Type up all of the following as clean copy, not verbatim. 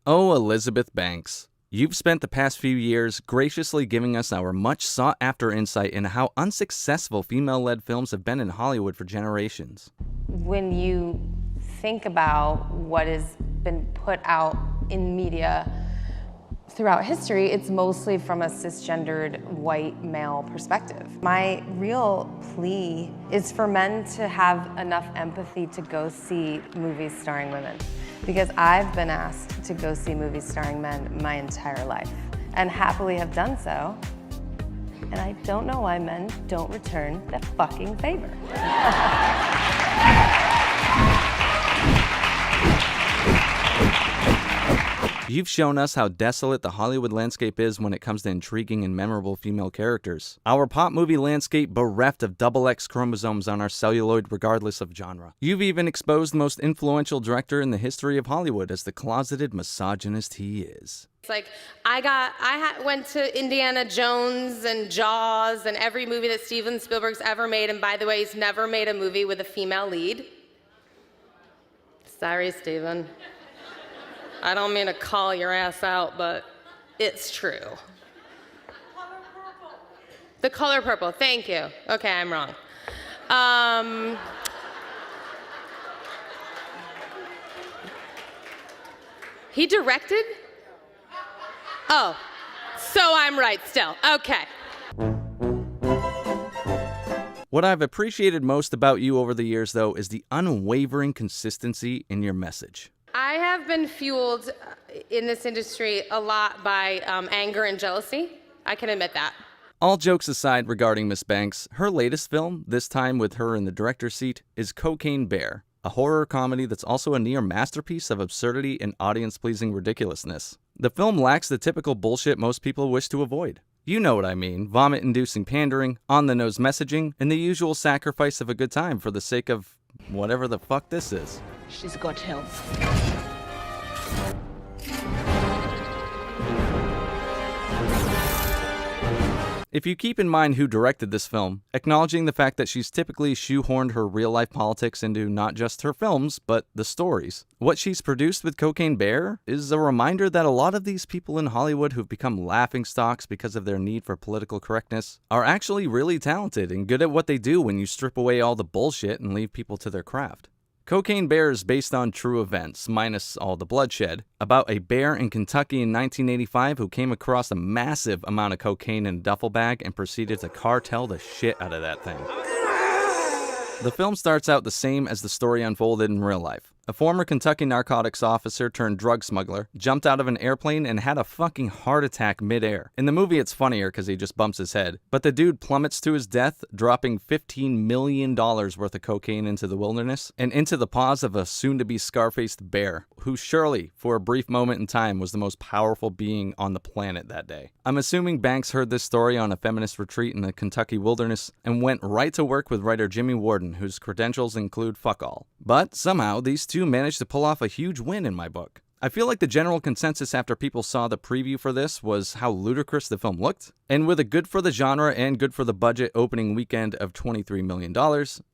Oh, Elizabeth Banks. You've spent the past few years graciously giving us our much sought-after insight into how unsuccessful female-led films have been in Hollywood for generations. When you think about what has been put out in media throughout history, it's mostly from a cisgendered white male perspective. My real plea is for men to have enough empathy to go see movies starring women. Because I've been asked to go see movies starring men my entire life, and happily have done so. And I don't know why men don't return the fucking favor. You've shown us how desolate the Hollywood landscape is when it comes to intriguing and memorable female characters. Our pop movie landscape bereft of double X chromosomes on our celluloid regardless of genre. You've even exposed the most influential director in the history of Hollywood as the closeted misogynist he is. It's like, went to Indiana Jones and Jaws and every movie that Steven Spielberg's ever made, and by the way, he's never made a movie with a female lead. Sorry, Steven. I don't mean to call your ass out, but it's true. The Color Purple, thank you. Okay, I'm wrong. He directed? Oh, so I'm right still, okay. What I've appreciated most about you over the years, though, is the unwavering consistency in your message. I have been fueled in this industry a lot by anger and jealousy. I can admit that. All jokes aside regarding Miss Banks, her latest film, this time with her in the director's seat, is Cocaine Bear, a horror comedy that's also a near masterpiece of absurdity and audience-pleasing ridiculousness. The film lacks the typical bullshit most people wish to avoid. You know what I mean, vomit-inducing pandering, on-the-nose messaging, and the usual sacrifice of a good time for the sake of whatever the fuck this is. She's got health. If you keep in mind who directed this film, acknowledging the fact that she's typically shoehorned her real-life politics into not just her films, but the stories, what she's produced with Cocaine Bear is a reminder that a lot of these people in Hollywood who've become laughingstocks because of their need for political correctness are actually really talented and good at what they do when you strip away all the bullshit and leave people to their craft. Cocaine Bear is based on true events, minus all the bloodshed, about a bear in Kentucky in 1985 who came across a massive amount of cocaine in a duffel bag and proceeded to cartel the shit out of that thing. The film starts out the same as the story unfolded in real life. A former Kentucky narcotics officer turned drug smuggler jumped out of an airplane and had a fucking heart attack midair. In the movie it's funnier because he just bumps his head, but the dude plummets to his death, dropping $15 million worth of cocaine into the wilderness and into the paws of a soon-to-be scar-faced bear, who surely, for a brief moment in time, was the most powerful being on the planet that day. I'm assuming Banks heard this story on a feminist retreat in the Kentucky wilderness and went right to work with writer Jimmy Warden, whose credentials include fuck all. But somehow, these two managed to pull off a huge win in my book. I feel like the general consensus after people saw the preview for this was how ludicrous the film looked, and with a good for the genre and good for the budget opening weekend of $23 million,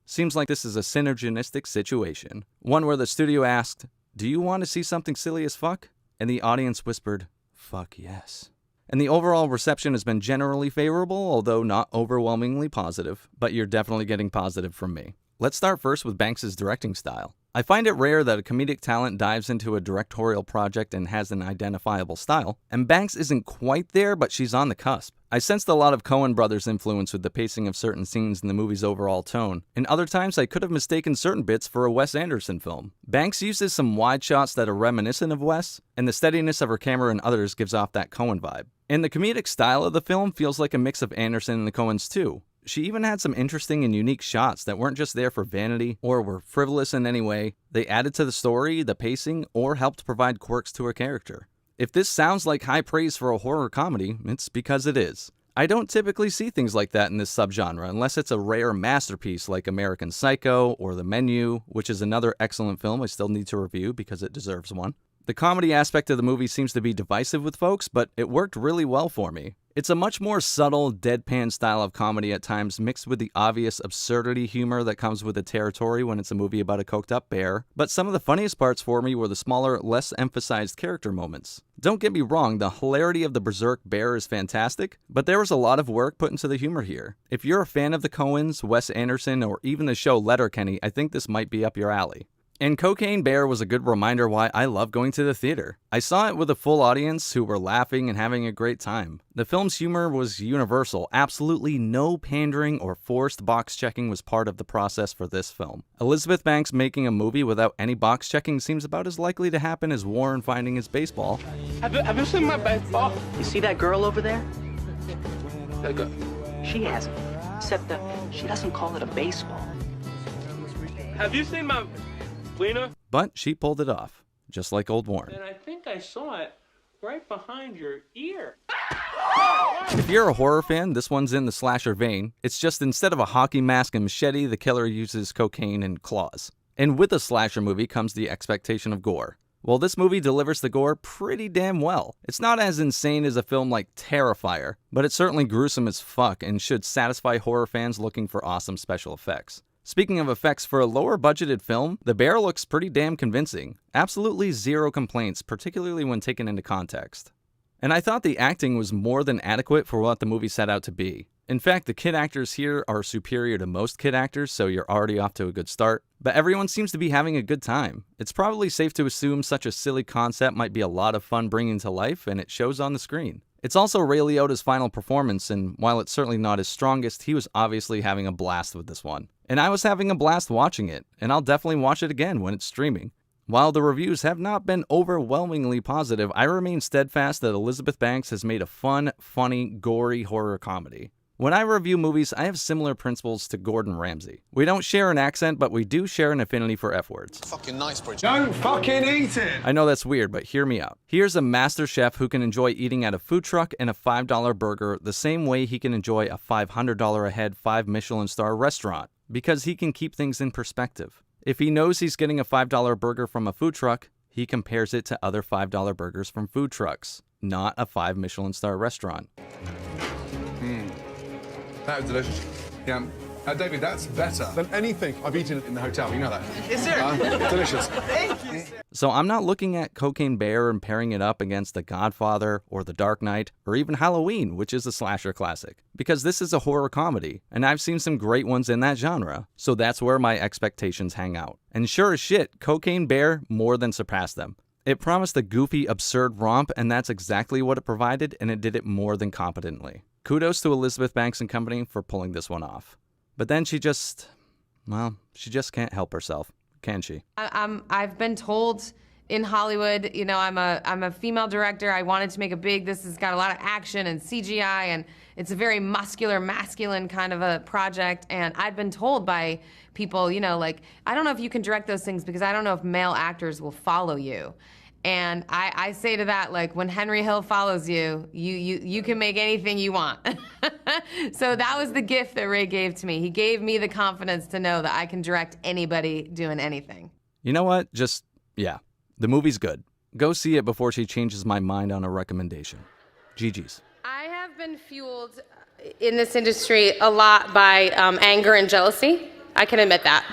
seems like this is a synergistic situation. One where the studio asked, "Do you want to see something silly as fuck?" And the audience whispered, "Fuck yes." And the overall reception has been generally favorable, although not overwhelmingly positive, but you're definitely getting positive from me. Let's start first with Banks' directing style. I find it rare that a comedic talent dives into a directorial project and has an identifiable style, and Banks isn't quite there, but she's on the cusp. I sensed a lot of Coen brothers' influence with the pacing of certain scenes in the movie's overall tone, and other times I could have mistaken certain bits for a Wes Anderson film. Banks uses some wide shots that are reminiscent of Wes, and the steadiness of her camera in others gives off that Coen vibe. And the comedic style of the film feels like a mix of Anderson and the Coens too. She even had some interesting and unique shots that weren't just there for vanity or were frivolous in any way. They added to the story, the pacing, or helped provide quirks to her character. If this sounds like high praise for a horror comedy, it's because it is. I don't typically see things like that in this subgenre unless it's a rare masterpiece like American Psycho or The Menu, which is another excellent film I still need to review because it deserves one. The comedy aspect of the movie seems to be divisive with folks, but it worked really well for me. It's a much more subtle, deadpan style of comedy at times, mixed with the obvious absurdity humor that comes with the territory when it's a movie about a coked-up bear. But some of the funniest parts for me were the smaller, less emphasized character moments. Don't get me wrong, the hilarity of the berserk bear is fantastic, but there was a lot of work put into the humor here. If you're a fan of the Coens, Wes Anderson, or even the show Letterkenny, I think this might be up your alley. And Cocaine Bear was a good reminder why I love going to the theater. I saw it with a full audience who were laughing and having a great time. The film's humor was universal. Absolutely no pandering or forced box checking was part of the process for this film. Elizabeth Banks making a movie without any box checking seems about as likely to happen as Warren finding his baseball. Have you seen my baseball? You see that girl over there? That girl. She has it. Except that she doesn't call it a baseball. Have you seen my wiener? But she pulled it off, just like old Warren. And I think I saw it right behind your ear. If you're a horror fan, this one's in the slasher vein. It's just instead of a hockey mask and machete, the killer uses cocaine and claws. And with a slasher movie comes the expectation of gore. Well, this movie delivers the gore pretty damn well. It's not as insane as a film like Terrifier, but it's certainly gruesome as fuck and should satisfy horror fans looking for awesome special effects. Speaking of effects, for a lower budgeted film, the bear looks pretty damn convincing. Absolutely zero complaints, particularly when taken into context. And I thought the acting was more than adequate for what the movie set out to be. In fact, the kid actors here are superior to most kid actors, so you're already off to a good start. But everyone seems to be having a good time. It's probably safe to assume such a silly concept might be a lot of fun bringing to life, and it shows on the screen. It's also Ray Liotta's final performance, and while it's certainly not his strongest, he was obviously having a blast with this one. And I was having a blast watching it, and I'll definitely watch it again when it's streaming. While the reviews have not been overwhelmingly positive, I remain steadfast that Elizabeth Banks has made a fun, funny, gory horror comedy. When I review movies, I have similar principles to Gordon Ramsay. We don't share an accent, but we do share an affinity for F-words. Fucking nice, Bridget. Don't fucking eat it! I know that's weird, but hear me out. Here's a master chef who can enjoy eating at a food truck and a $5 burger the same way he can enjoy a $500 a head 5 Michelin star restaurant, because he can keep things in perspective. If he knows he's getting a $5 burger from a food truck, he compares it to other $5 burgers from food trucks, not a 5 Michelin star restaurant. That was delicious. Yeah. David, that's better than anything I've eaten in the hotel. You know that. Is there? Delicious. So I'm not looking at Cocaine Bear and pairing it up against The Godfather or The Dark Knight or even Halloween, which is a slasher classic, because this is a horror comedy, and I've seen some great ones in that genre, so that's where my expectations hang out. And sure as shit, Cocaine Bear more than surpassed them. It promised a goofy, absurd romp, and that's exactly what it provided, and it did it more than competently. Kudos to Elizabeth Banks and company for pulling this one off. But then she just can't help herself, can she? I've been told in Hollywood, you know, I'm a female director. I wanted to make this has got a lot of action and CGI, and it's a very muscular, masculine kind of a project. And I've been told by people, you know, like, I don't know if you can direct those things because I don't know if male actors will follow you. And I say to that, like, when Henry Hill follows you, you can make anything you want. So that was the gift that Ray gave to me. He gave me the confidence to know that I can direct anybody doing anything. You know what? The movie's good. Go see it before she changes my mind on a recommendation. GG's. I have been fueled in this industry a lot by anger and jealousy. I can admit that.